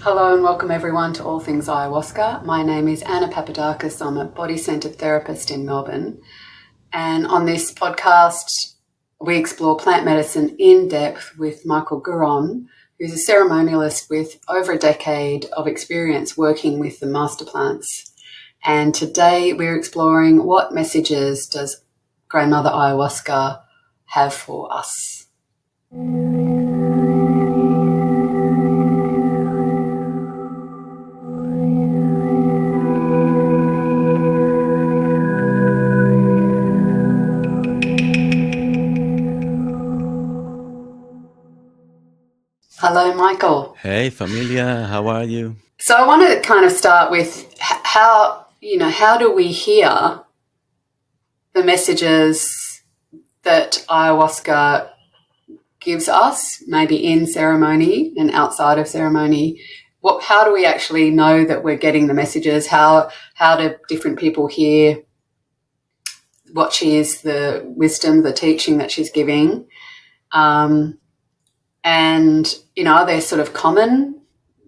Hello and welcome everyone to All Things Ayahuasca. My name is Anna Papadakis. I'm a body-centered therapist in Melbourne. And on this podcast, we explore plant medicine in depth with Michael Guron, who's a ceremonialist with over a decade of experience working with the master plants. And today we're exploring what messages does Grandmother Ayahuasca have for us. Hello, Michael. Hey, familia, how are you? So I want to kind of start with how do we hear the messages that ayahuasca gives us, maybe in ceremony and outside of ceremony? How do we actually know that we're getting the messages? How do different people hear what she is, the wisdom, the teaching that she's giving? And, are there sort of common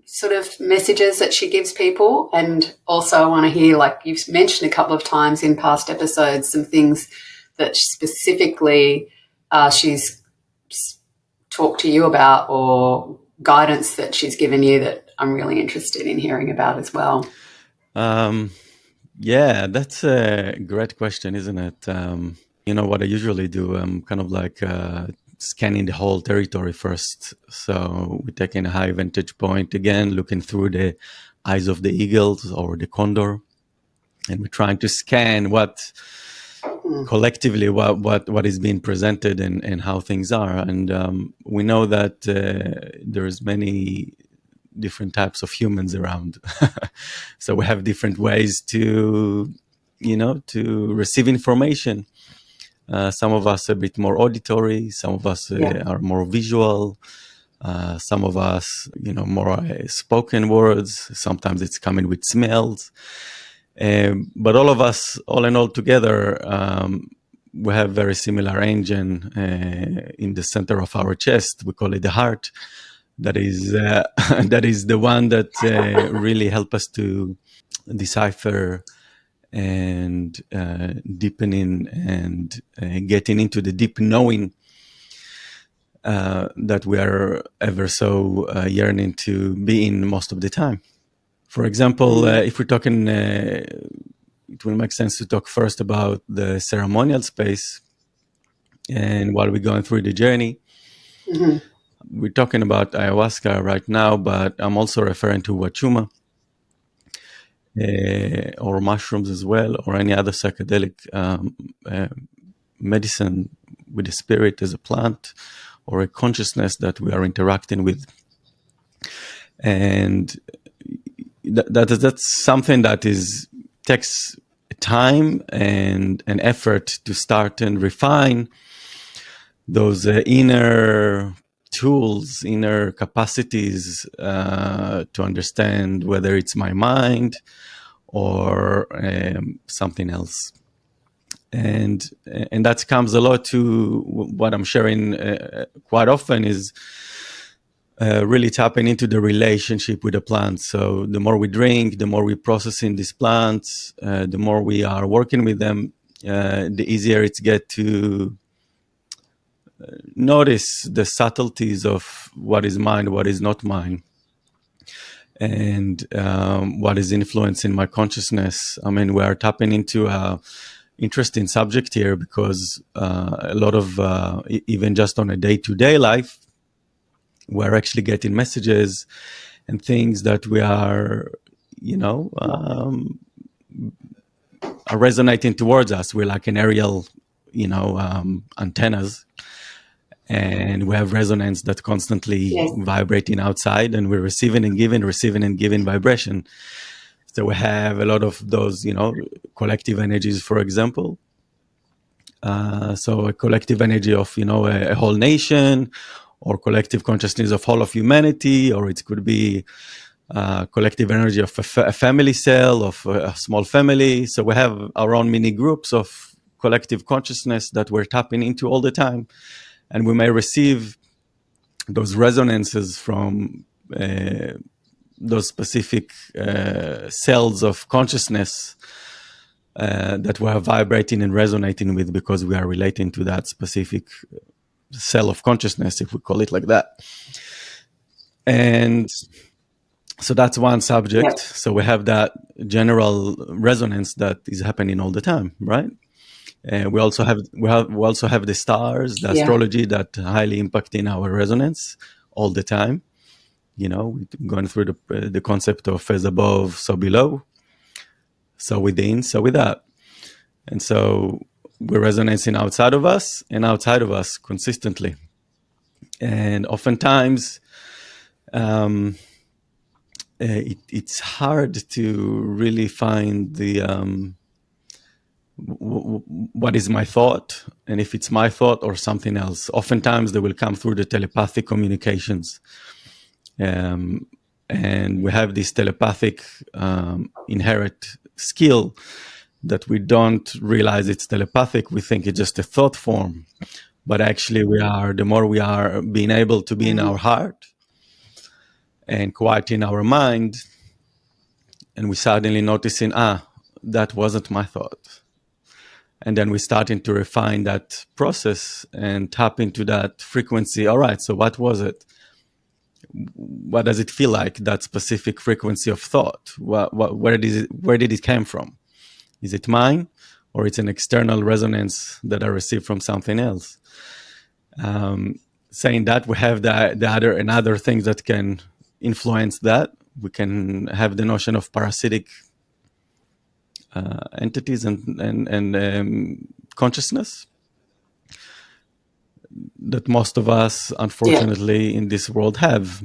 sort of messages that she gives people? And also I want to hear, like you've mentioned a couple of times in past episodes, some things that specifically she's talked to you about, or guidance that she's given you that I'm really interested in hearing about as well. Yeah, that's a great question, isn't it? What I usually do, I'm kind of like scanning the whole territory first. So we take in a high vantage point, again, looking through the eyes of the eagles or the condor. And we're trying to scan what collectively what is being presented and how things are. And we know that there's many different types of humans around. So we have different ways to receive information. Some of us are a bit more auditory, some of us are more visual, some of us, more spoken words. Sometimes it's coming with smells. But all of us, all in all together, we have very similar engine in the center of our chest. We call it the heart. That is that is the one that really help us to decipher and deepening and getting into the deep knowing that we are ever so yearning to be in most of the time. For example, if we're talking, it will make sense to talk first about the ceremonial space. And while we're going through the journey, we're talking about ayahuasca right now, but I'm also referring to wachuma or mushrooms as well, or any other psychedelic medicine with the spirit as a plant or a consciousness that we are interacting with. And that's something that takes time and an effort to start and refine those inner tools, inner capacities to understand whether it's my mind or something else. And that comes a lot to what I'm sharing quite often is really tapping into the relationship with the plants. So the more we drink, the more we processing these plants, the more we are working with them, the easier it's get to notice the subtleties of what is mine, what is not mine, and what is influencing my consciousness. I mean, we are tapping into a interesting subject here because a lot of, even just on a day-to-day life, we're actually getting messages and things that we are, are resonating towards us. We're like an aerial, antennas. And we have resonance that constantly vibrating outside, and we're receiving and giving vibration. So we have a lot of those, collective energies, for example. So a collective energy of, a whole nation, or collective consciousness of whole of humanity, or it could be collective energy of a family cell, of a small family. So we have our own mini groups of collective consciousness that we're tapping into all the time. And we may receive those resonances from those specific cells of consciousness that we are vibrating and resonating with, because we are relating to that specific cell of consciousness, if we call it like that. And so that's one subject. Yeah. So we have that general resonance that is happening all the time, right? We also have the stars, the Yeah. astrology, that highly impacting our resonance all the time. You know, we're going through the concept of as above, so below, so within, so without. And so we're resonating outside of us and outside of us consistently. And oftentimes, it's hard to really find the what is my thought, and if it's my thought or something else. Oftentimes they will come through the telepathic communications, and we have this telepathic inherent skill that we don't realize it's telepathic. We think it's just a thought form, but actually the more we are being able to be in our heart and quiet in our mind, and we suddenly noticing, that wasn't my thought. And then we're starting to refine that process and tap into that frequency. All right, so what was it? What does it feel like, that specific frequency of thought? Where did it come from? Is it mine, or it's an external resonance that I received from something else? Saying that, we have another things that can influence that. We can have the notion of parasitic entities and consciousness that most of us, unfortunately, in this world have.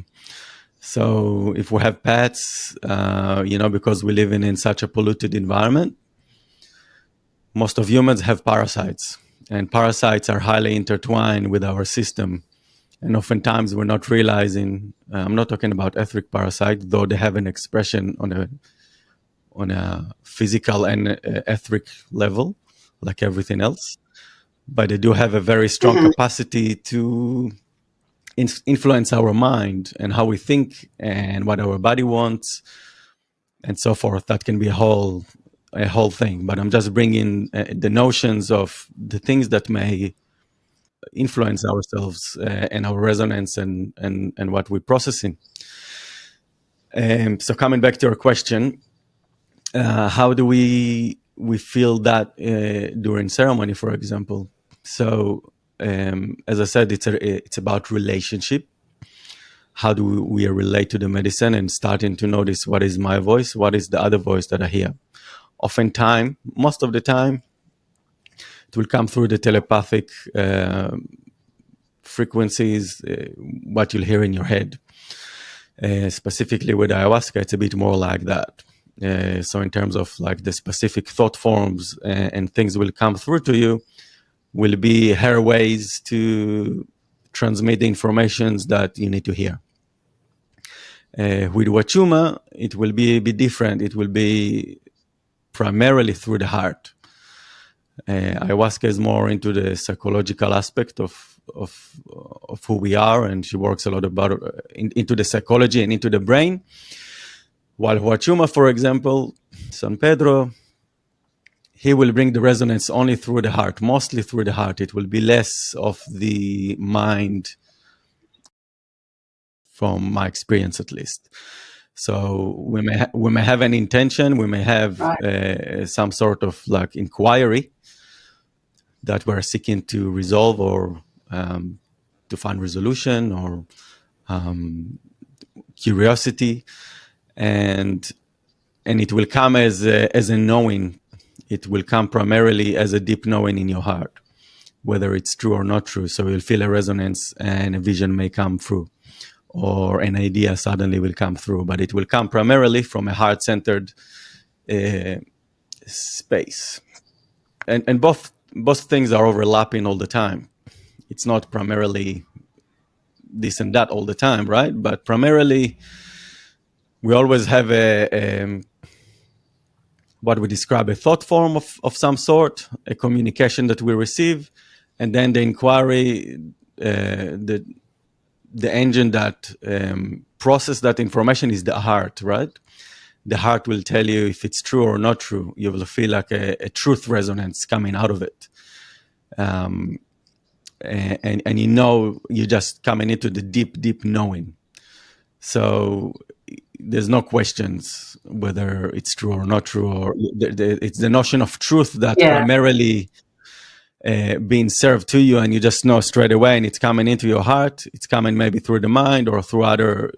So if we have pets, because we live in such a polluted environment, most of humans have parasites, and parasites are highly intertwined with our system. And oftentimes we're not realizing, I'm not talking about etheric parasite, though they have an expression on a physical and etheric level, like everything else. But they do have a very strong capacity to influence our mind and how we think and what our body wants and so forth. That can be a whole thing. But I'm just bringing the notions of the things that may influence ourselves and our resonance and what we're processing. So coming back to your question, how do we feel that during ceremony, for example? So as I said, it's about relationship. How do we relate to the medicine, and starting to notice what is my voice, what is the other voice that I hear. Oftentimes, most of the time, it will come through the telepathic frequencies, what you'll hear in your head. Specifically with ayahuasca, it's a bit more like that. So in terms of like the specific thought forms and things will come through to you, will be her ways to transmit the informations that you need to hear. With Wachuma, it will be a bit different. It will be primarily through the heart. Ayahuasca is more into the psychological aspect of who we are, and she works a lot about into the psychology and into the brain. While Huachuma, for example, San Pedro, he will bring the resonance only through the heart, mostly through the heart. It will be less of the mind, from my experience at least. So we may have an intention, we may have some sort of like inquiry that we're seeking to resolve or to find resolution or curiosity, and it will come as a knowing. It will come primarily as a deep knowing in your heart, whether it's true or not true. So you'll feel a resonance and a vision may come through, or an idea suddenly will come through, but it will come primarily from a heart-centered space. And both things are overlapping all the time. It's not primarily this and that all the time, right? But primarily, we always have what we describe a thought form of some sort, a communication that we receive, and then the inquiry, the the engine that process that information is the heart, right? The heart will tell you if it's true or not true. You will feel like a truth resonance coming out of it. And you know, you're just coming into the deep knowing. So there's no questions whether it's true or not true, or it's the notion of truth that primarily being served to you, and you just know straight away, and it's coming into your heart. It's coming maybe through the mind or through other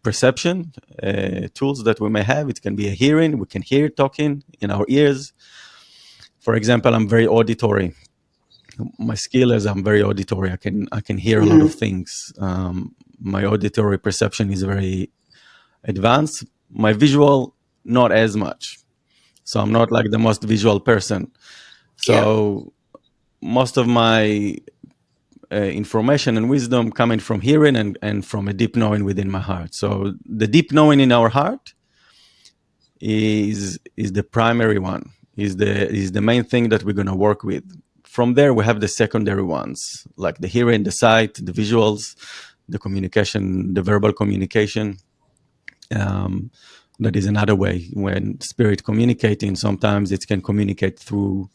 perception tools that we may have. It can be a hearing. We can hear talking in our ears. For example, I'm very auditory. My skill is I'm very auditory. I can hear a lot of things. My auditory perception is very advanced. My visual, not as much. So I'm not like the most visual person. So most of my information and wisdom coming from hearing and from a deep knowing within my heart. So the deep knowing in our heart is the primary one, is the main thing that we're going to work with. From there, we have the secondary ones, like the hearing, the sight, the visuals, the communication, the verbal communication. That is another way. When spirit communicating, sometimes it can communicate through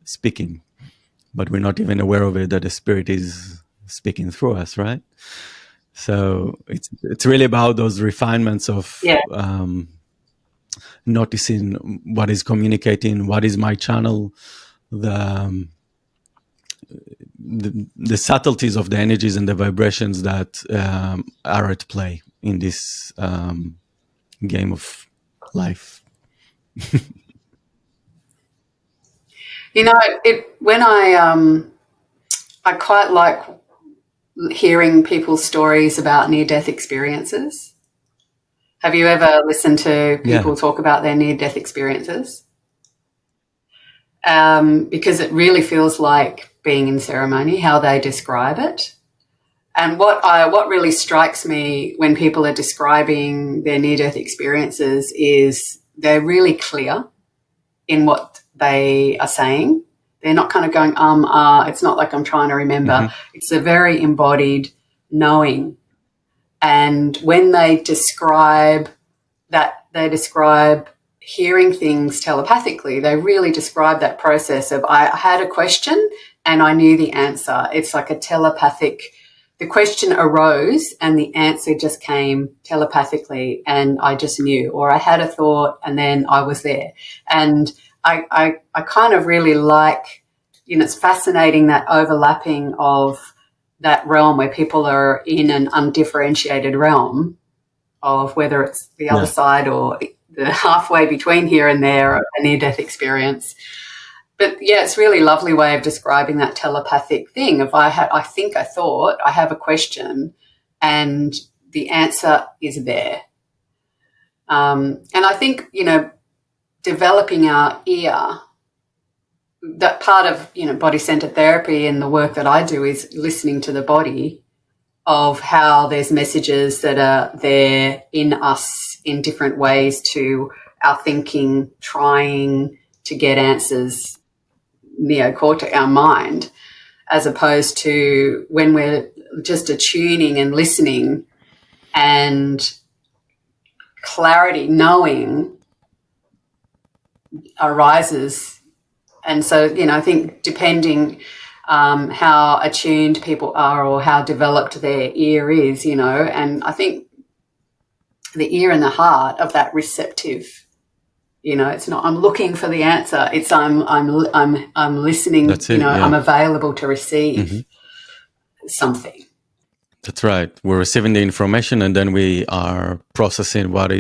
speaking, but we're not even aware of it, that the spirit is speaking through us, right? So it's really about those refinements of noticing what is communicating, what is my channel, the subtleties of the energies and the vibrations that are at play in this game of life. You know, when I quite like hearing people's stories about near-death experiences. Have you ever listened to people talk about their near-death experiences? Because it really feels like being in ceremony, how they describe it. And what really strikes me when people are describing their near-death experiences is they're really clear in what they are saying. They're not kind of going, it's not like I'm trying to remember. It's a very embodied knowing. And when they describe that, they describe hearing things telepathically. They really describe that process of, I had a question and I knew the answer. It's like a telepathic, the question arose and the answer just came telepathically and I just knew, or I had a thought and then I was there. And I kind of really like, it's fascinating, that overlapping of that realm where people are in an undifferentiated realm of whether it's the other side or the halfway between here and there, a near-death experience. But it's really a lovely way of describing that telepathic thing. If I thought, I have a question and the answer is there. And I think, developing our ear, that part of, body-centered therapy and the work that I do is listening to the body, of how there's messages that are there in us in different ways to our thinking, trying to get answers, neocortex, our mind, as opposed to when we're just attuning and listening and clarity, knowing arises. And so, I think depending how attuned people are or how developed their ear is, and I think the ear and the heart of that receptive, it's not I'm looking for the answer. It's I'm listening. That's it, I'm available to receive something. That's right. We're receiving the information and then we are processing what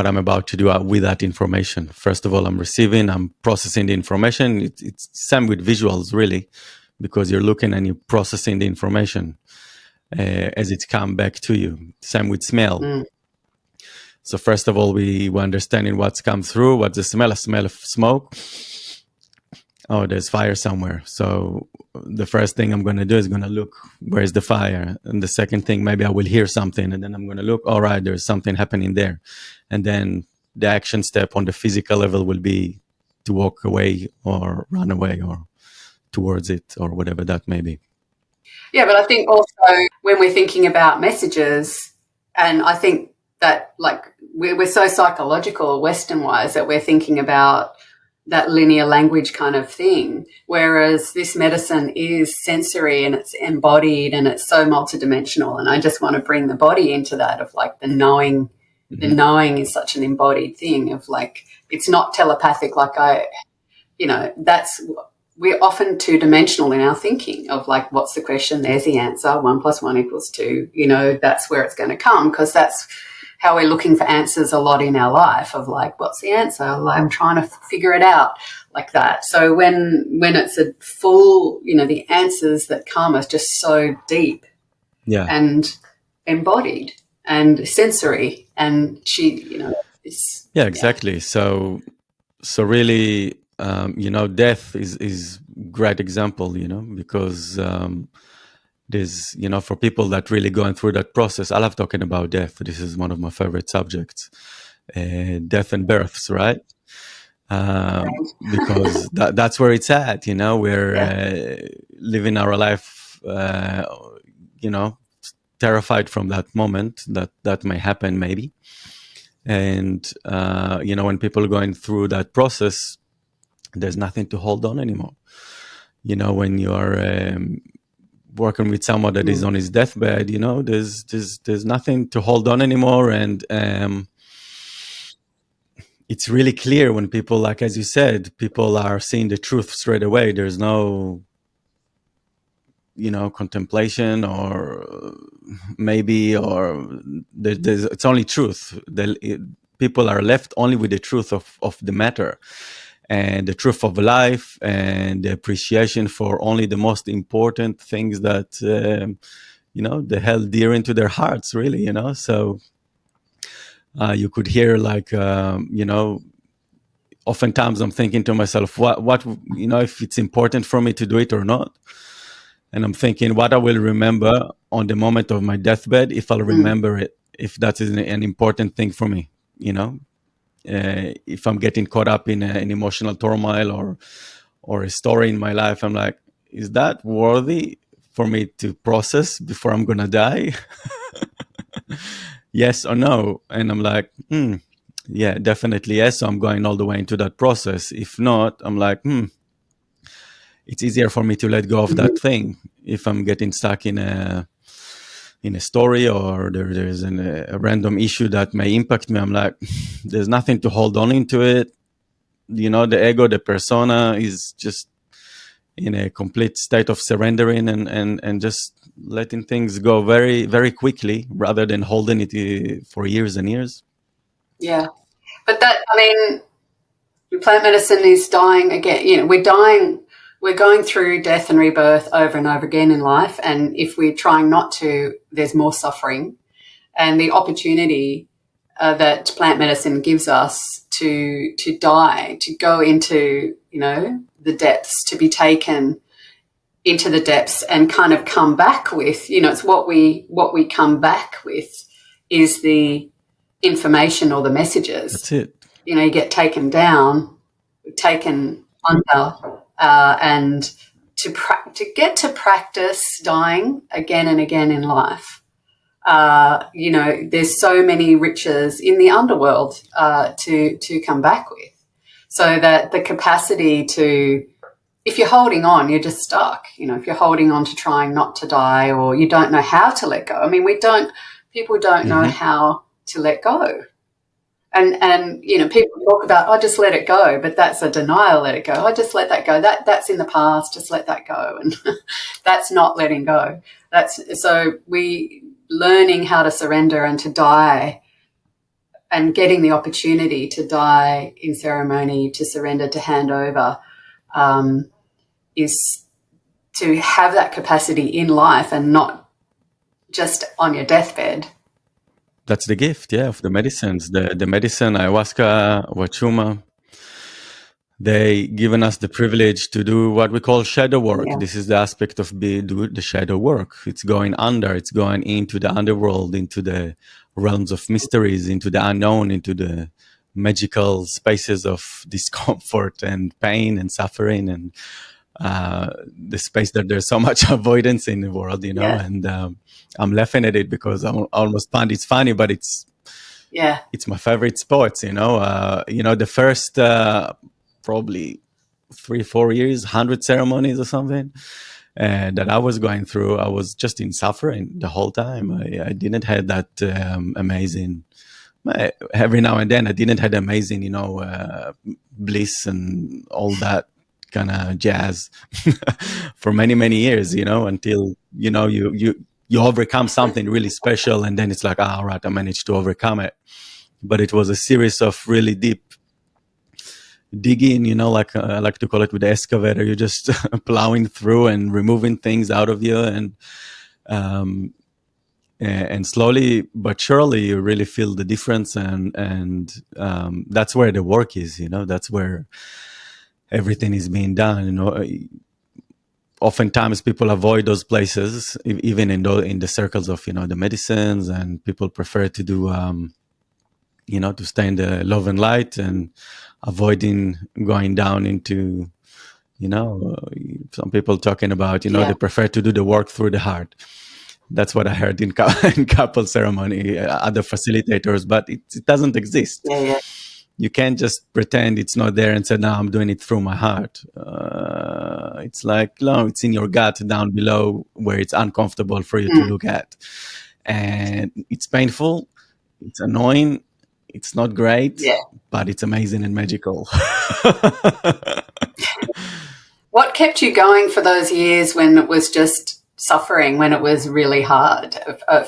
I'm about to do with that information. First of all, I'm processing the information. It's same with visuals, really, because you're looking and you're processing the information as it's come back to you. Same with smell. So first of all, we're understanding what's come through. What's the smell? A smell of smoke. Oh, there's fire somewhere. So the first thing I'm going to do is going to look, where's the fire? And the second thing, maybe I will hear something and then I'm going to look, all right, there's something happening there. And then the action step on the physical level will be to walk away or run away or towards it, or whatever that may be. Yeah, but I think also when we're thinking about messages, and I think that like we're so psychological Western wise that we're thinking about that linear language kind of thing, whereas this medicine is sensory and it's embodied and it's so multidimensional. And I just want to bring the body into that of like the knowing. The knowing is such an embodied thing of like, it's not telepathic like that's, we're often two-dimensional in our thinking of like, what's the question? There's the answer. 1 + 1 = 2. That's where it's going to come, because that's how we're looking for answers a lot in our life of like, what's the answer? Like, I'm trying to figure it out like that. So when it's a full, the answers that come are just so deep and embodied and sensory, and exactly. So really, death is great example, because there's, for people that really going through that process. I love talking about death. This is one of my favorite subjects, death and births, right? Because that's where it's at, we're living our life, terrified from that moment that may happen maybe. And, when people are going through that process, there's nothing to hold on anymore. When you're working with someone that is on his deathbed, there's nothing to hold on anymore. And it's really clear when people, like, as you said, people are seeing the truth straight away. There's no, contemplation or it's only truth. People are left only with the truth of the matter, and the truth of life, and the appreciation for only the most important things that, they held dear into their hearts, really, So you could hear like, oftentimes I'm thinking to myself, what, if it's important for me to do it or not. And I'm thinking what I will remember on the moment of my deathbed, if I'll remember it, if that is an important thing for me, if I'm getting caught up in an emotional turmoil or a story in my life, I'm like, is that worthy for me to process before I'm going to die? Yes or no? And I'm like, yeah, definitely yes. So I'm going all the way into that process. If not, I'm like, it's easier for me to let go of that thing. If I'm getting stuck in a story, or there's a random issue that may impact me, I'm like, there's nothing to hold on into it. The ego, the persona is just in a complete state of surrendering and just letting things go very, very quickly, rather than holding it for years and years. Yeah. But plant medicine is dying again. We're dying. We're going through death and rebirth over and over again in life. And if we're trying not to, there's more suffering. And the opportunity that plant medicine gives us to die, to go into, the depths, to be taken into the depths and kind of come back with, it's what we come back with is the information or the messages. That's it. You get taken down, taken under, and to get to practice dying again and again in life. There's so many riches in the underworld to come back with, so that the capacity to, if you're holding on, you're just stuck. If you're holding on to trying not to die, or you don't know how to let go. People don't know how to let go. And people talk about, just let it go, but that's a denial, let it go. Just let that go. That's in the past, just let that go. And that's not letting go. So we learning how to surrender and to die, and getting the opportunity to die in ceremony, to surrender, to hand over, is to have that capacity in life and not just on your deathbed. That's the gift, of the medicines, the medicine, ayahuasca, wachuma. They given us the privilege to do what we call shadow work. Yeah. This is the aspect of do the shadow work. It's going under, it's going into the underworld, into the realms of mysteries, into the unknown, into the magical spaces of discomfort and pain and suffering. And the space that there's so much avoidance in the world, Yeah. and I'm laughing at it because I almost find it's funny, but Yeah. it's my favorite sports, the first probably 3-4 years, 100 ceremonies or something, and that I was going through, I was just in suffering the whole time. I didn't have that amazing. Every now and then, I didn't have amazing, bliss and all that kind of jazz for many years, until you overcome something really special, and then it's like, all right, I managed to overcome it. But it was a series of really deep digging, like I like to call it with the excavator. You're just plowing through and removing things out of you, um, and slowly but surely you really feel the difference, and that's where the work is. That's where everything is being done. Oftentimes people avoid those places, even in the circles of the medicines, and people prefer to do to stay in the love and light and avoiding going down into some people talking about Yeah. they prefer to do the work through the heart. That's what I heard in, in couple ceremony, other facilitators, but it doesn't exist. Yeah. Yeah. You can't just pretend it's not there and say, no, I'm doing it through my heart. It's like, no, it's in your gut down below where it's uncomfortable for you to Mm. look at. And it's painful. It's annoying. It's not great, Yeah. but it's amazing and magical. What kept you going for those years when it was just suffering, when it was really hard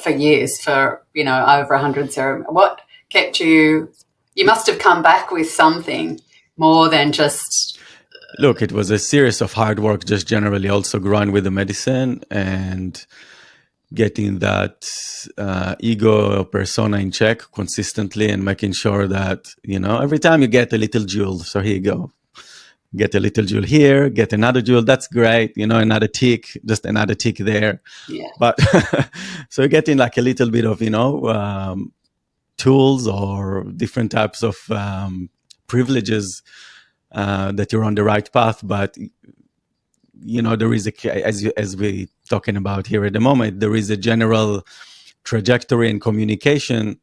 for years, for, over 100 ceremonies? What kept you? You must have come back with something more than just. Look, it was a series of hard work, just generally also growing with the medicine and getting that ego persona in check consistently, and making sure that, every time you get a little jewel, so here you go, get a little jewel here, get another jewel, that's great, another tick, just another tick there. Yeah. But so you're getting like a little bit of, tools or different types of privileges, that you're on the right path. But there is as we talking about here at the moment, there is a general trajectory and communication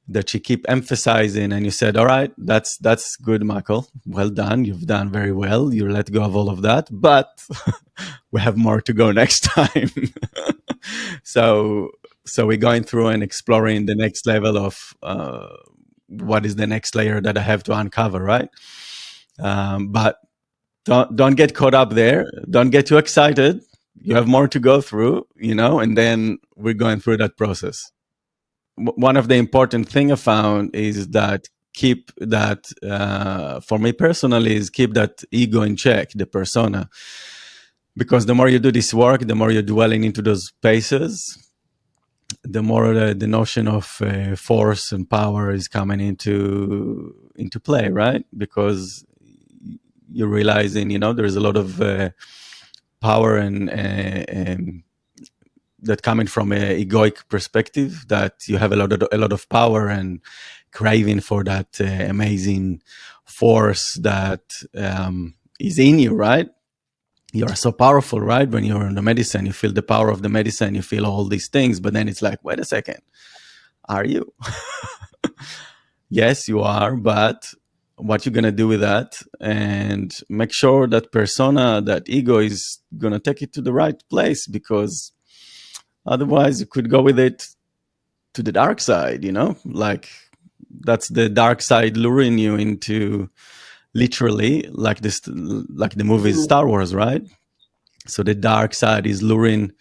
that you keep emphasizing, and you said, all right, that's good, Michael, well done, you've done very well, you let go of all of that, but we have more to go next time. so we're going through and exploring the next level of what is the next layer that I have to uncover, right? But don't get caught up there. Don't get too excited. You have more to go through, and then we're going through that process. One of the important thing I found is that keep that, for me personally, is keep that ego in check, the persona. Because the more you do this work, the more you're dwelling into those spaces, the more the notion of force and power is coming into play, right? Because you're realizing, there's a lot of power and that coming from an egoic perspective, that you have a lot of power and craving for that amazing force that is in you, right? You are so powerful, right? When you're in the medicine, you feel the power of the medicine, you feel all these things, but then it's like, wait a second, are you? Yes, you are, but what you're gonna do with that, and make sure that persona, that ego, is gonna take it to the right place, because otherwise you could go with it to the dark side, like that's the dark side luring you into, literally, like this, like the movie Mm. Star Wars, right? So the dark side is luring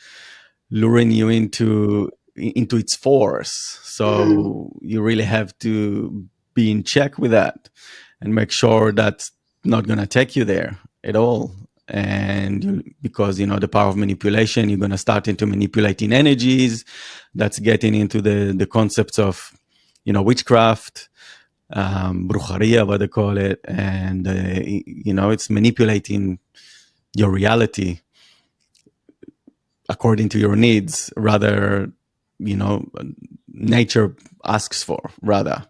you into its force. Mm. So you really have to be in check with that and make sure that's not going to take you there at all. And because the power of manipulation, you're going to start into manipulating energies. That's getting into the concepts of witchcraft, brujeria, what they call it, and it's manipulating your reality according to your needs, rather, nature asks for, rather.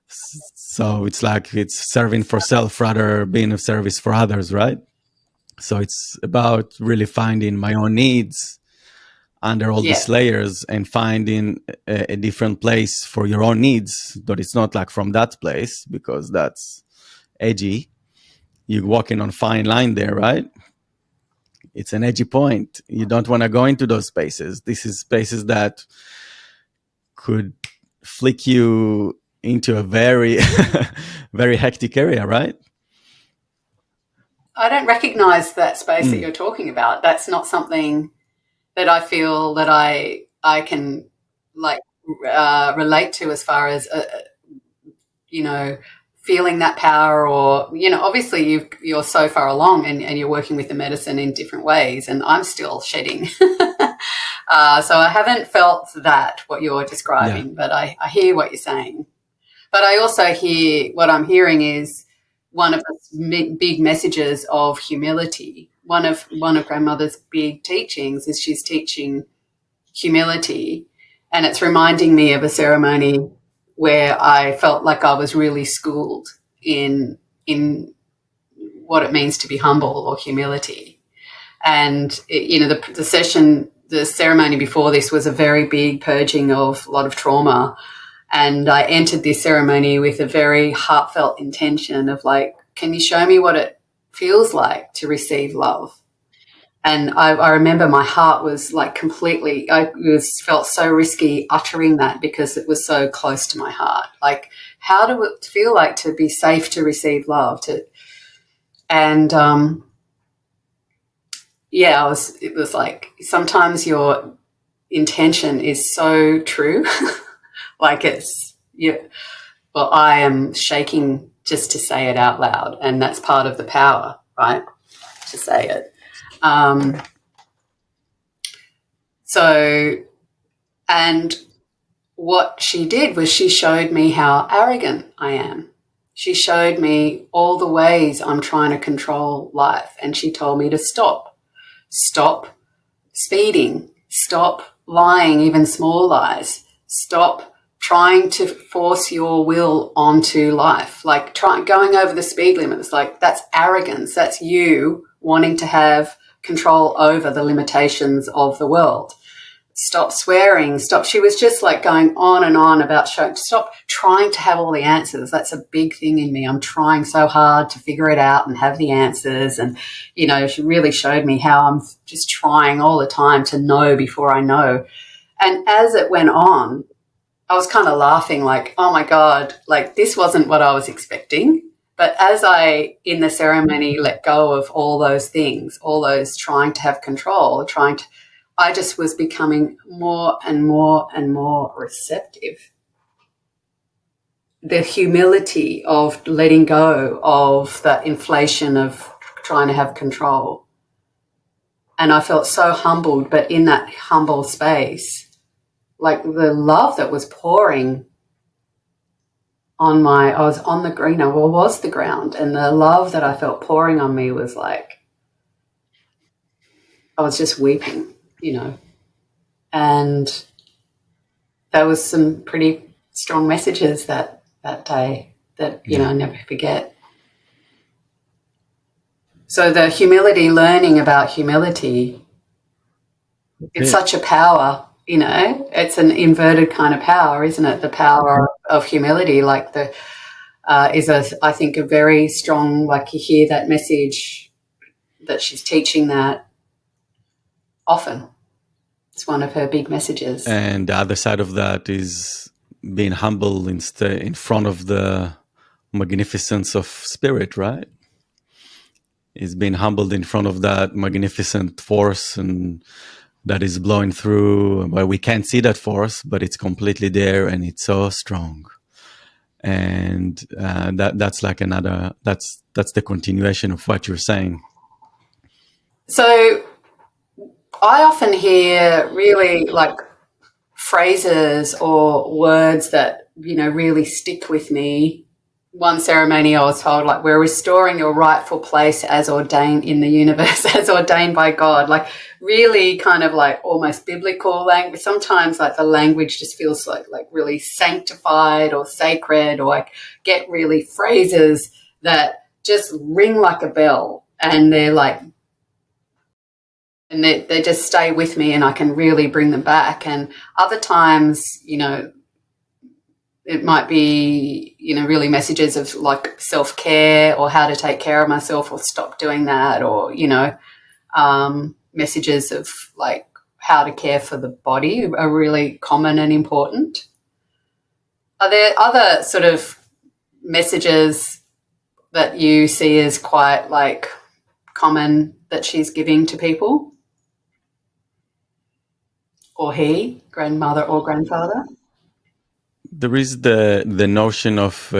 So it's like it's serving for self rather being of service for others, right? So it's about really finding my own needs under all Yeah. these layers and finding a different place for your own needs. But it's not like from that place, because that's edgy. You're walking on fine line there, right? It's an edgy point. You don't want to go into those spaces. This is spaces that could flick you into a very, very hectic area, right? I don't recognize that space that Mm. you're talking about. That's not something that I feel that I can like relate to as far as you know, feeling that power, or obviously you're so far along, and you're working with the medicine in different ways, and I'm still shedding. So I haven't felt that, what you're Yeah. describing, but I hear what you're saying. But I also hear, what I'm hearing is one of the big messages of humility. One of grandmother's big teachings is she's teaching humility, and it's reminding me of a ceremony where I felt like I was really schooled in what it means to be humble, or humility. And the ceremony before this was a very big purging of a lot of trauma, and I entered this ceremony with a very heartfelt intention of like, can you show me what it feels like to receive love? And I remember my heart was like completely, felt so risky uttering that, because it was so close to my heart. Like, how do it feel like to be safe to receive love? And yeah, it was like, sometimes your intention is so true. Like, yeah. Well, I am shaking just to say it out loud, and that's part of the power, right? To say it. Um, so, and what she did was she showed me how arrogant I am. She showed me all the ways I'm trying to control life, and she told me to stop speeding, stop lying, even small lies, stop trying to force your will onto life, like going over the speed limit. It's like, that's arrogance. That's you wanting to have control over the limitations of the world. Stop swearing, stop. She was just like going on and on about stop trying to have all the answers. That's a big thing in me. I'm trying so hard to figure it out and have the answers. And, she really showed me how I'm just trying all the time to know before I know. And as it went on, I was kind of laughing, like, oh my God, like, this wasn't what I was expecting. But as in the ceremony, let go of all those things, all those trying to have control, I just was becoming more and more and more receptive. The humility of letting go of that inflation of trying to have control. And I felt so humbled, but in that humble space, like the love that was pouring I was on the green, was the ground, and the love that I felt pouring on me was like, I was just weeping. And there was some pretty strong messages that day that, Yeah. I never forget. So the humility, learning about humility, it's It, such a power, it's an inverted kind of power, isn't it? The power of humility, like I think a very strong, like, you hear that message that she's teaching that often. It's one of her big messages. and the other side of that is being humble in front of the magnificence of spirit, right? Is being humbled in front of that magnificent force and that is blowing through, where we can't see that force, but it's completely there and it's so strong. And that's like that's the continuation of what you're saying. So I often hear really like phrases or words that, really stick with me. One ceremony I was told, like, we're restoring your rightful place as ordained in the universe, as ordained by God, like really kind of like almost biblical language. Sometimes like the language just feels like really sanctified or sacred, or like get really phrases that just ring like a bell, and they're like and they just stay with me and I can really bring them back. And other times, it might be, really messages of like self-care or how to take care of myself or stop doing that, or, messages of like how to care for the body are really common and important. Are there other sort of messages that you see as quite like common that she's giving to people? Or he, grandmother or grandfather? There is the notion of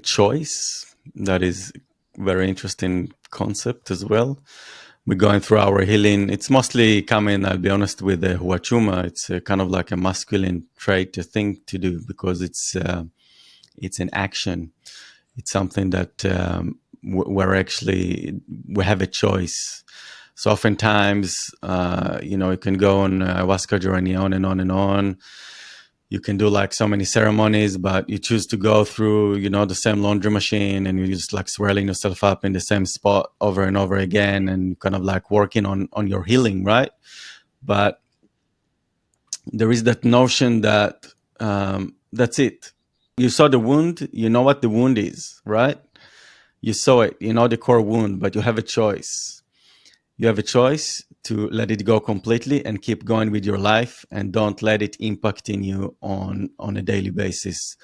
choice that is very interesting concept as well. We're going through our healing. It's mostly coming, I'll be honest, with the huachuma. It's kind of like a masculine trait to think to do, because it's an action. It's something that we have a choice. So oftentimes, you can go on ayahuasca journey on and on and on. You can do like so many ceremonies, but you choose to go through, the same laundry machine, and you're just like swirling yourself up in the same spot over and over again, and kind of like working on your healing, right? But there is that notion that that's it. You saw the wound, you know what the wound is, right? You saw it, you know the core wound, but you have a choice. You have a choice to let it go completely and keep going with your life, and don't let it impacting you on a daily basis.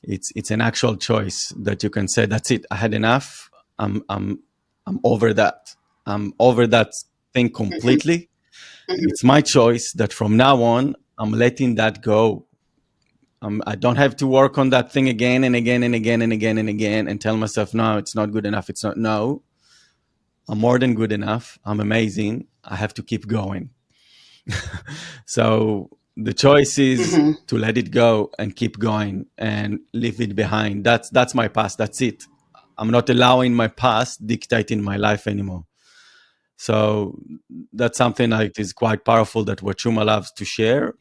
It's an actual choice that you can say, that's it, I had enough. I'm over that. I'm over that thing completely. Mm-hmm. It's my choice that from now on, I'm letting that go. I don't have to work on that thing again and again and again and again and again and tell myself, no, it's not good enough. It's not. No, I'm more than good enough. I'm amazing. I have to keep going. So the choice is Mm-hmm. to let it go and keep going and leave it behind. That's my past. That's it. I'm not allowing my past dictating my life anymore. So that's something that is quite powerful that Wachuma loves to share.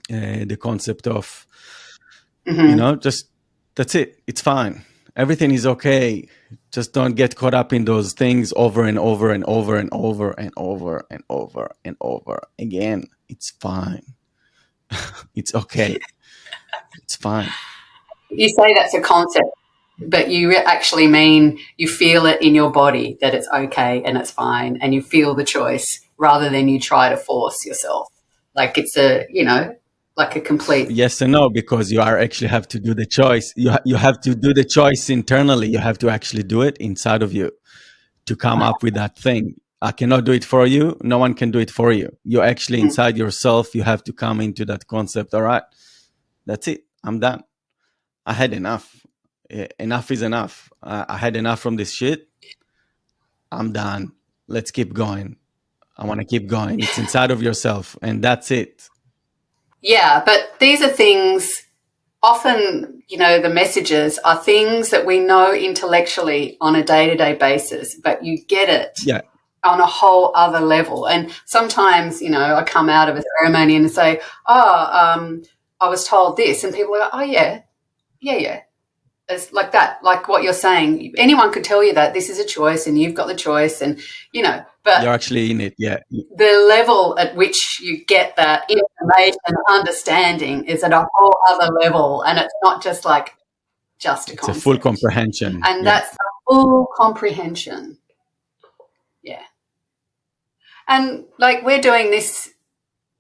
The concept of, Mm-hmm. just that's it. It's fine. Everything is okay. Just don't get caught up in those things over and over and over and over and over and over and over again. It's fine. It's okay. It's fine. You say that's a concept, but you actually mean you feel it in your body that it's okay and it's fine, and you feel the choice rather than you try to force yourself. Like it's like a complete. Yes and no, because you are actually have to do the choice. You have to do the choice internally. You have to actually do it inside of you to come up with that thing. I cannot do it for you. No one can do it for you. You're actually inside yourself. You have to come into that concept. All right, that's it. I'm done. I had enough. Enough is enough. I had enough from this shit. I'm done. Let's keep going. I want to keep going. It's inside of yourself, and that's it. Yeah, but these are things often, the messages are things that we know intellectually on a day-to-day basis, but you get it Yeah, on a whole other level. And sometimes, I come out of a ceremony and say, I was told this, and people are like, oh yeah, yeah, yeah. It's like that, like what you're saying. Anyone could tell you that this is a choice and you've got the choice, and you're but actually in it. Yeah, the level at which you get that information and understanding is at a whole other level, and it's not just like just a it's a full concept. comprehension. And Yeah. that's a full comprehension. Yeah. And like we're doing this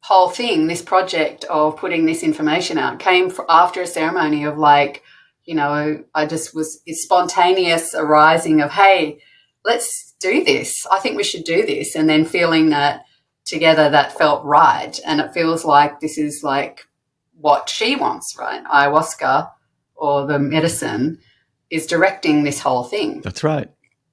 whole thing, this project of putting this information out came after a ceremony of like, I just was a spontaneous arising of, hey, let's do this. I think we should do this. And then feeling that together that felt right. And it feels like this is like what she wants, right? Ayahuasca or the medicine is directing this whole thing. That's right.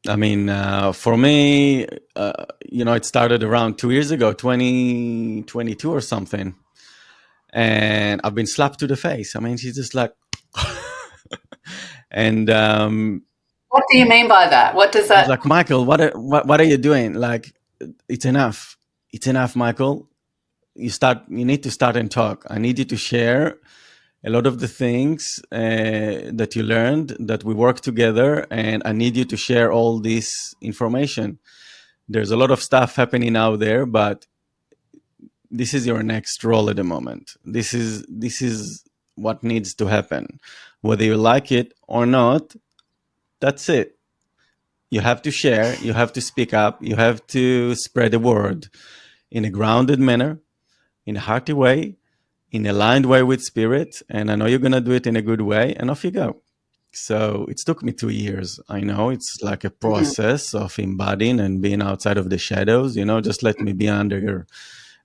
I mean, for me, it started around 2 years ago, 2022 or something. And I've been slapped to the face. I mean, she's just like, and What do you mean by that? What does she's that? like, Michael, what are you doing? Like, it's enough. It's enough, Michael. You need to start and talk. I need you to share a lot of the things that you learned, that we work together, and I need you to share all this information. There's a lot of stuff happening out there, but this is your next role at the moment. This is what needs to happen. Whether you like it or not, that's it. You have to share, you have to speak up, you have to spread the word in a grounded manner, in a hearty way, in a aligned way with spirit. And I know you're going to do it in a good way, and off you go. So it took me 2 years. I know it's like a Mhm. process of embodying and being outside of the shadows. Just let me be under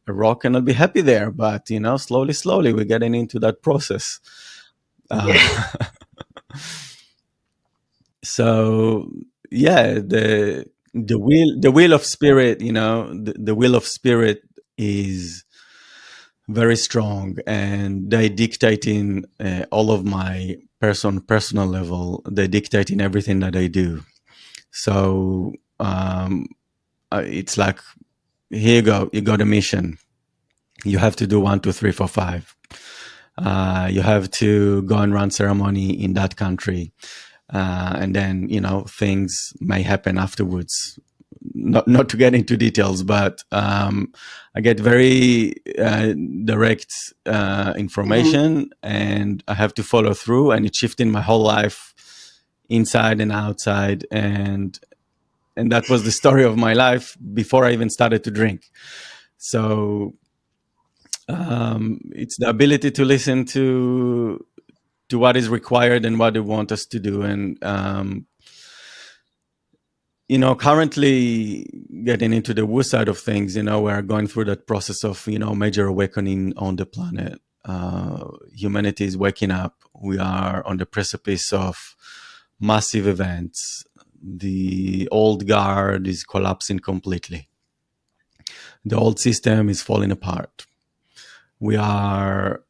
a rock and I'll be happy there. But, slowly, slowly, we're getting into that process. Yeah. Uh, so yeah, the will of spirit, the will of spirit is very strong, and they dictate in all of my personal level. They dictate in everything that I do. So it's like, here you go, you got a mission. You have to do 1, 2, 3, 4, 5. You have to go and run ceremony in that country, and then things may happen afterwards. Not to get into details, but I get very direct Mhm. information, and I have to follow through, and it's shifting my whole life, inside and outside, and that was the story of my life before I even started to drink. So it's the ability to listen to what is required and what they want us to do. And currently getting into the woo side of things, we're going through that process of, major awakening on the planet. Humanity is waking up. We are on the precipice of massive events. The old guard is collapsing completely. The old system is falling apart. We are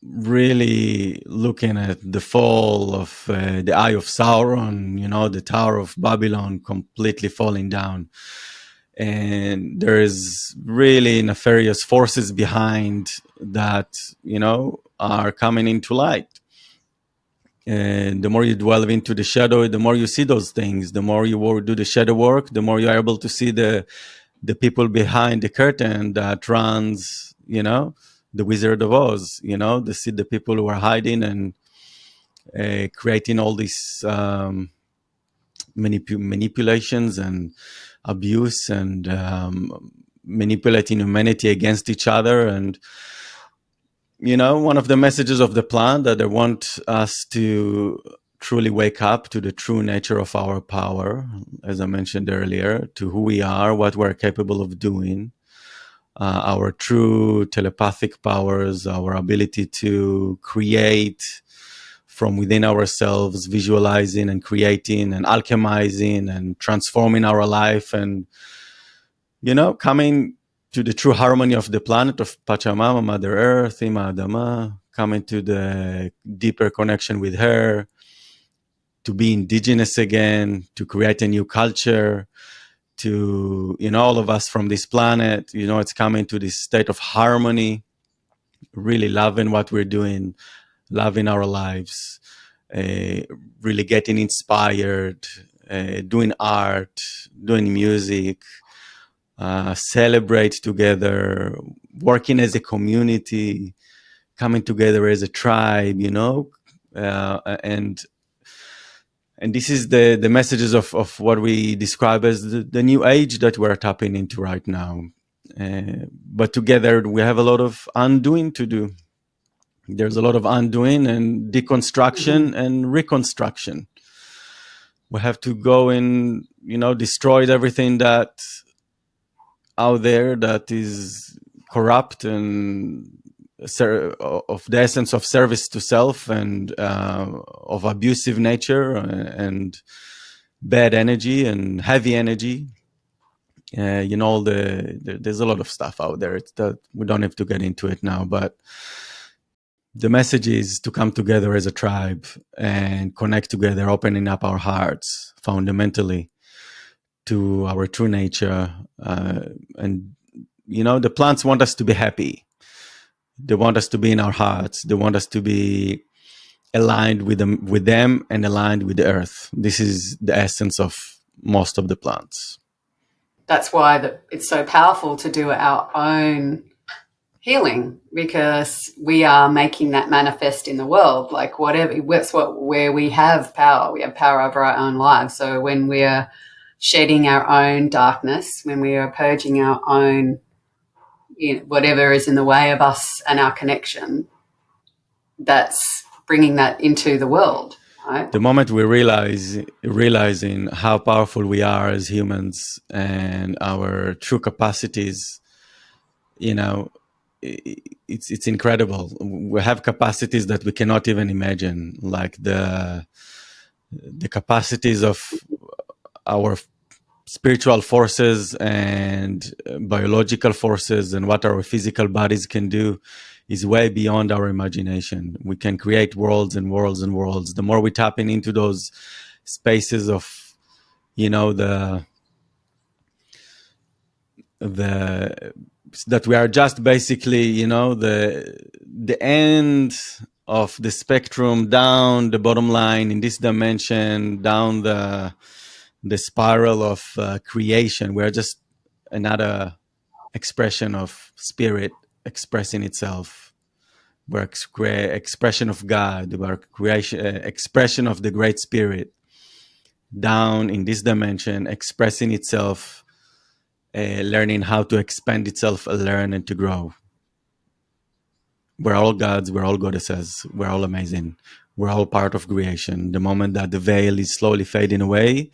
really looking at the fall of the Eye of Sauron, the Tower of Babylon completely falling down. And there is really nefarious forces behind that, are coming into light. And the more you delve into the shadow, the more you see those things. The more you do the shadow work, the more you're able to see the people behind the curtain that runs, the Wizard of Oz. See the people who are hiding and creating all these manipulations and abuse, and manipulating humanity against each other. And one of the messages of the plan, that they want us to truly wake up to the true nature of our power, as I mentioned earlier, to who we are, what we're capable of doing, our true telepathic powers, our ability to create from within ourselves, visualizing and creating and alchemizing and transforming our life, and coming to the true harmony of the planet, of Pachamama, Mother Earth, Ima Adama, coming to the deeper connection with her, to be indigenous again, to create a new culture, to, all of us from this planet, it's coming to this state of harmony, really loving what we're doing, loving our lives, uh, really getting inspired, doing art, doing music, celebrate together, working as a community, coming together as a tribe, and this is the messages of what we describe as the new age that we're tapping into right now. But together we have a lot of undoing to do. There's a lot of undoing and deconstruction Mhm. and reconstruction. We have to go and destroy everything that out there that is corrupt and of the essence of service to self, and of abusive nature, and bad energy and heavy energy. There's a lot of stuff out there. It's that we don't have to get into it now, but the message is to come together as a tribe and connect together, opening up our hearts fundamentally to our true nature. And the plants want us to be happy. They want us to be in our hearts. They want us to be aligned with them and aligned with the earth. This is the essence of most of the plants. that's why it's so powerful to do our own healing, because we are making that manifest in the world. Like whatever, where we have power over our own lives. So when we're shedding our own darkness, when we are purging our own, whatever is in the way of us and our connection, that's bringing that into the world, right? The moment we realizing how powerful we are as humans and our true capacities, it's incredible. We have capacities that we cannot even imagine, like the capacities of our spiritual forces and biological forces, and what our physical bodies can do is way beyond our imagination. We can create worlds and worlds and worlds. The more we tap into those spaces of, the that we are just basically, the end of the spectrum, down the bottom line in this dimension, down the spiral of creation. We're just another expression of spirit expressing itself. We're expression of God. We're expression of the Great Spirit down in this dimension, expressing itself, learning how to expand itself, learn and to grow. We're all gods, we're all goddesses, we're all amazing. We're all part of creation. The moment that the veil is slowly fading away,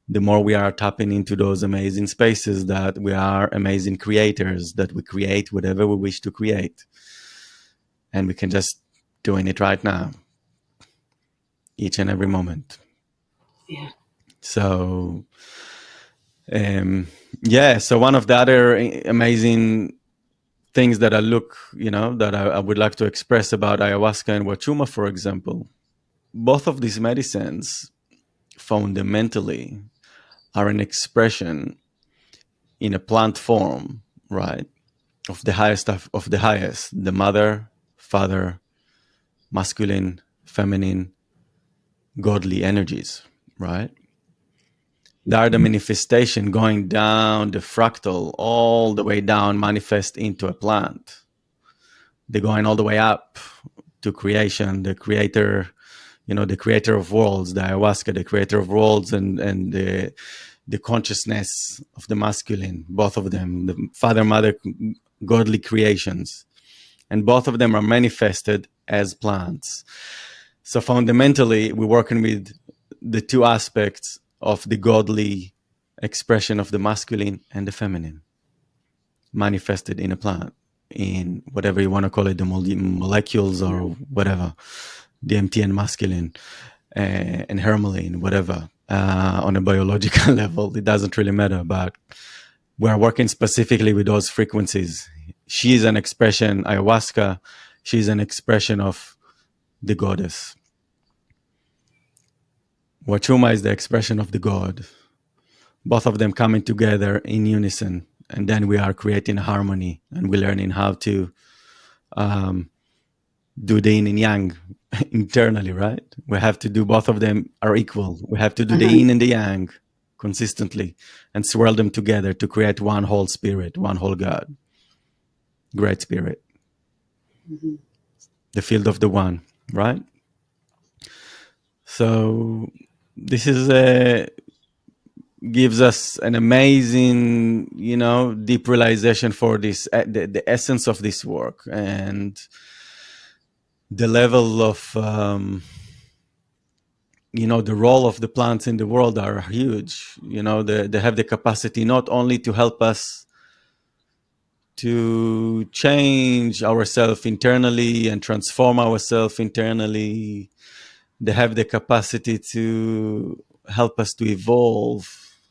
the more we are tapping into those amazing spaces that we are amazing creators, that we create whatever we wish to create. And we can just doing it right now, each and every moment. Yeah. So, so one of the other amazing things that I would like to express about ayahuasca and wachuma, for example, both of these medicines fundamentally are an expression in a plant form, right, of the highest of the highest, the mother, father, masculine, feminine, godly energies, right? They are the manifestation going down the fractal, all the way down, manifest into a plant. They're going all the way up to creation, the creator, the creator of worlds, the ayahuasca, the creator of worlds, and the consciousness of the masculine, both of them, the father, mother, godly creations. And both of them are manifested as plants. So fundamentally, we're working with the two aspects of the godly expression of the masculine and the feminine manifested in a plant, in whatever you want to call it, the molecules or whatever, the MT and masculine and hermeline, whatever, on a biological level, it doesn't really matter, but we're working specifically with those frequencies. She's an expression, ayahuasca, she's an expression of the goddess. Wachuma is the expression of the god. Both of them coming together in unison, and then we are creating harmony, and we're learning how to do the yin and yang internally, right? We have to do, both of them are equal. We have to do the yin and the yang consistently and swirl them together to create one whole spirit, one whole God, great spirit, the field of the one, right? So this is gives us an amazing, deep realization for this, the essence of this work, and the level of, the role of the plants in the world are huge. They have the capacity not only to help us to change ourselves internally and transform ourselves internally, they have the capacity to help us to evolve.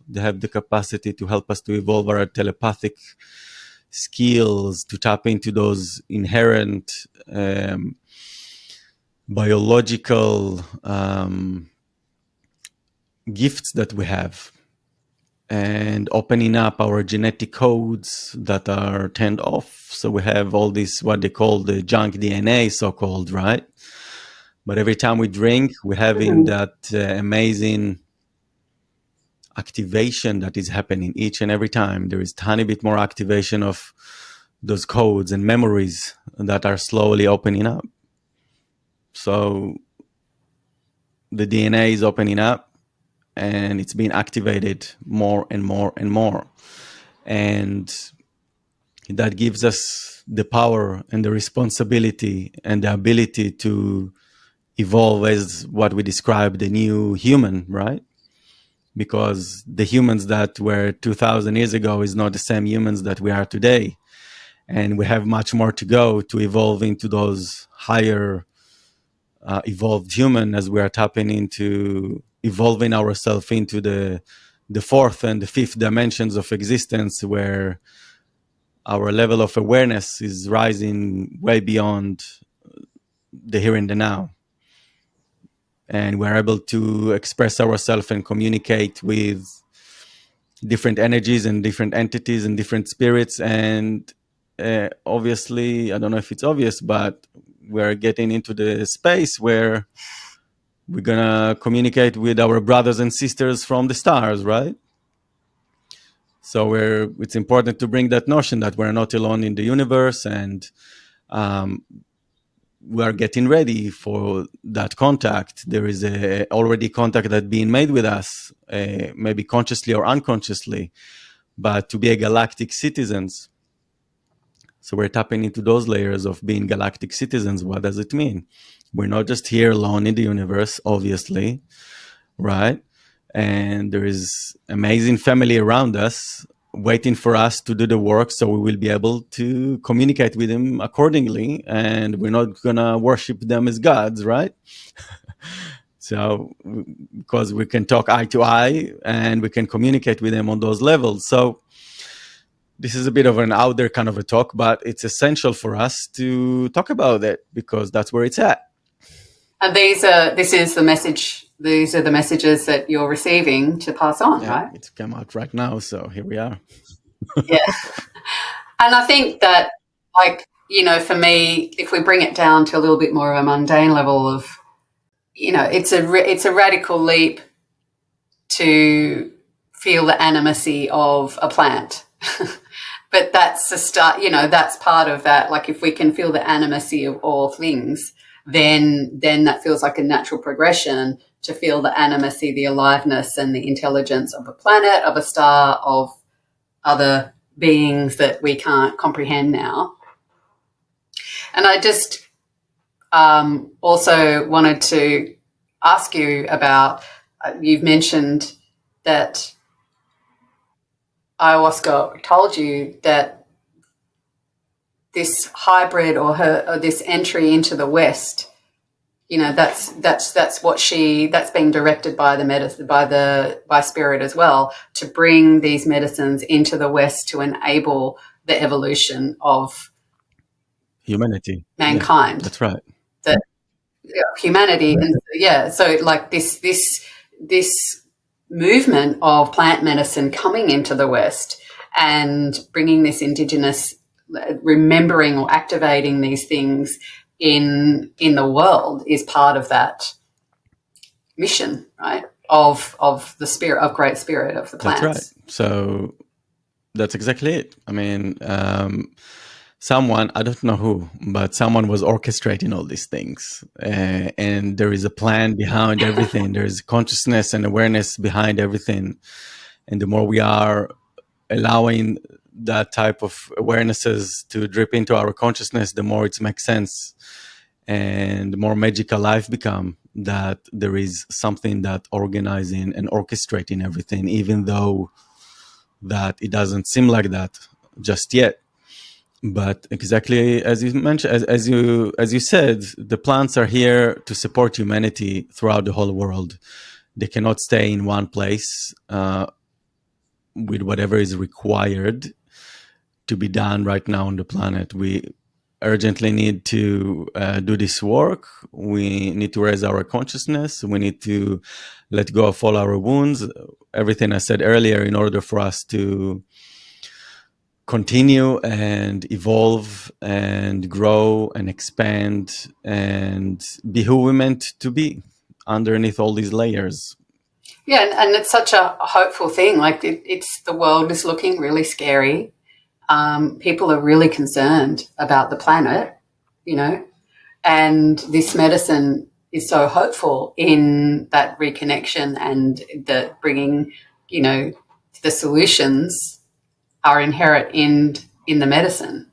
They have the capacity to help us to evolve our telepathic skills, to tap into those inherent biological gifts that we have, and opening up our genetic codes that are turned off. So we have all this, what they call the junk DNA, so-called, right? But every time we drink, we're having that amazing activation that is happening each and every time. There is tiny bit more activation of those codes and memories that are slowly opening up. So the DNA is opening up and it's being activated more and more and more. And that gives us the power and the responsibility and the ability to evolve as what we describe the new human, right? Because the humans that were 2000 years ago is not the same humans that we are today. And we have much more to go to evolve into those higher evolved human, as we are tapping into evolving ourselves into the fourth and the fifth dimensions of existence, where our level of awareness is rising way beyond the here and the now. And we're able to express ourselves and communicate with different energies and different entities and different spirits. And obviously, I don't know if it's obvious, but we're getting into the space where we're gonna communicate with our brothers and sisters from the stars, right? So it's important to bring that notion that we're not alone in the universe, and we are getting ready for that contact. There is already contact that's being made with us, maybe consciously or unconsciously, but to be a galactic citizens. So we're tapping into those layers of being galactic citizens. What does it mean? We're not just here alone in the universe, obviously, right? And there is amazing family around us waiting for us to do the work, so we will be able to communicate with them accordingly, and we're not gonna worship them as gods, right? So because we can talk eye to eye and we can communicate with them on those levels. So this is a bit of an out there kind of a talk, but it's essential for us to talk about it because that's where it's at. And this is the message. These are the messages that you're receiving to pass on, right? It's come out right now, so here we are. Yeah. And I think that, like, for me, if we bring it down to a little bit more of a mundane level of, it's a radical leap to feel the animacy of a plant. But that's the start, that's part of that. Like, if we can feel the animacy of all things, then that feels like a natural progression to feel the animacy, the aliveness and the intelligence of a planet, of a star, of other beings that we can't comprehend now. And I just also wanted to ask you about, you've mentioned that ayahuasca told you that this hybrid or this entry into the West, that's being directed by the medicine, by spirit as well, to bring these medicines into the West to enable the evolution of Humanity, mankind. Yeah, that's right. Humanity, and so like this movement of plant medicine coming into the West and bringing this indigenous, remembering or activating these things in the world is part of that mission, right? Of the spirit, of great spirit of the plants. That's right. So that's exactly it. I mean, someone, I don't know who, but someone was orchestrating all these things. And there is a plan behind everything. There is consciousness and awareness behind everything. And the more we are allowing that type of awarenesses to drip into our consciousness, the more it makes sense. And the more magical life become, that there is something that organizing and orchestrating everything, even though that it doesn't seem like that just yet. But exactly as you mentioned, as you said, the plants are here to support humanity throughout the whole world. They cannot stay in one place with whatever is required to be done right now on the planet. We urgently need to do this work. We need to raise our consciousness. We need to let go of all our wounds, everything I said earlier, in order for us to continue and evolve and grow and expand and be who we're meant to be underneath all these layers. Yeah, and it's such a hopeful thing. Like it's the world is looking really scary. People are really concerned about the planet, you know, and this medicine is so hopeful in that reconnection and the bringing, you know, the solutions are inherent in the medicine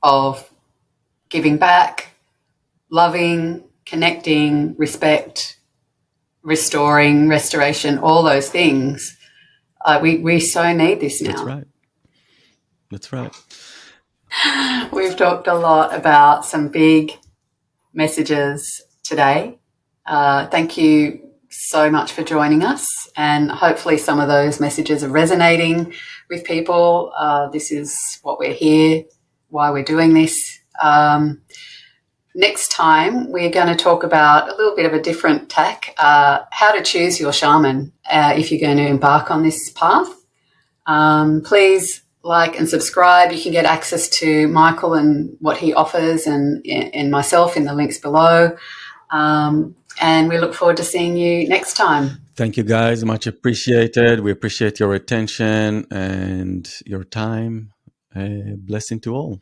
of giving back, loving, connecting, respect, restoring, restoration, all those things. We so need this now. That's right. That's right. We've talked a lot about some big messages today. Thank you so much for joining us, and hopefully some of those messages are resonating with people. This is what we're here, why we're doing this. Next time, we're going to talk about a little bit of a different tack, how to choose your shaman if you're going to embark on this path. Please like and subscribe. You can get access to Michael and what he offers and myself in the links below. And we look forward to seeing you next time. Thank you, guys. Much appreciated. We appreciate your attention and your time. Blessing to all.